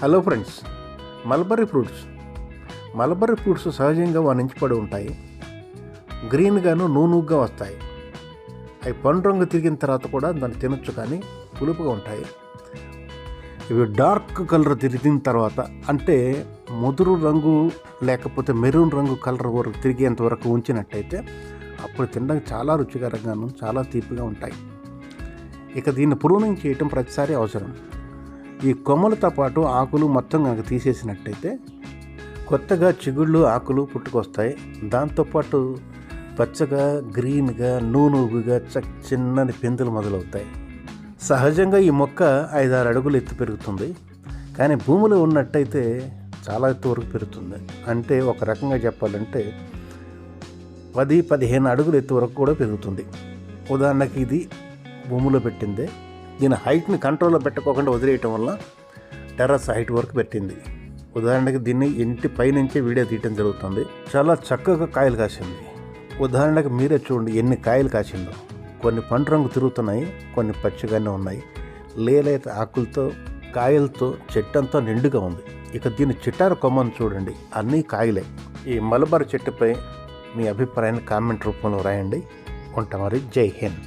Hello friends, mulberry fruits సహజంగా నుంచి పడి ఉంటాయి. గ్రీన్గాను నూనూగా వస్తాయి. అవి పండు రంగు తిరిగిన తర్వాత కూడా దాన్ని తినొచ్చు, కానీ పులుపుగా ఉంటాయి. ఇవి డార్క్ కలర్ తిరిగిన తర్వాత, అంటే ముదురు రంగు లేకపోతే మెరూన్ రంగు కలర్ వరకు తిరిగేంత వరకు ఉంచినట్టయితే అప్పుడు తినడానికి చాలా రుచికరంగాను చాలా తీపిగా ఉంటాయి. ఇక దీన్ని ప్రూనింగ్ చేయటం ప్రతిసారి అవసరం. ఈ కొమ్మలతో పాటు ఆకులు మొత్తం కనుక తీసేసినట్టయితే కొత్తగా చిగుళ్ళు ఆకులు పుట్టుకొస్తాయి. దాంతోపాటు పచ్చగా గ్రీన్గా నూనూగుగా చిన్నని పిందులు మొదలవుతాయి. సహజంగా ఈ మొక్క 5-6 అడుగులు ఎత్తు పెరుగుతుంది, కానీ భూమిలో ఉన్నట్టయితే చాలా ఎత్తు వరకు పెరుగుతుంది. అంటే ఒక రకంగా చెప్పాలంటే 10-15 అడుగులు ఎత్తు వరకు కూడా పెరుగుతుంది. ఉదాహరణకి ఇది భూమిలో పెట్టిందే. దీని హైట్ని కంట్రోల్లో పెట్టుకోకుండా వదిలేయటం వల్ల టెర్రస్ హైట్ వరకు పెట్టింది. ఉదాహరణకి దీన్ని ఇంటి పైనుంచే వీడియో తీయటం జరుగుతుంది. చాలా చక్కగా కాయలు కాసింది. ఉదాహరణకి మీరే చూడండి ఎన్ని కాయలు కాసిందో. కొన్ని పండు రంగు తిరుగుతున్నాయి, కొన్ని పచ్చిగానే ఉన్నాయి. లేలేత ఆకులతో కాయలతో చెట్టంతా నిండుగా ఉంది. ఇక దీని చిటారు కొమ్మను చూడండి, అన్నీ కాయలే. ఈ మలబార్ చెట్టుపై మీ అభిప్రాయాన్ని కామెంట్ రూపంలో రాయండి. ఉంటా మరి. జై హింద్.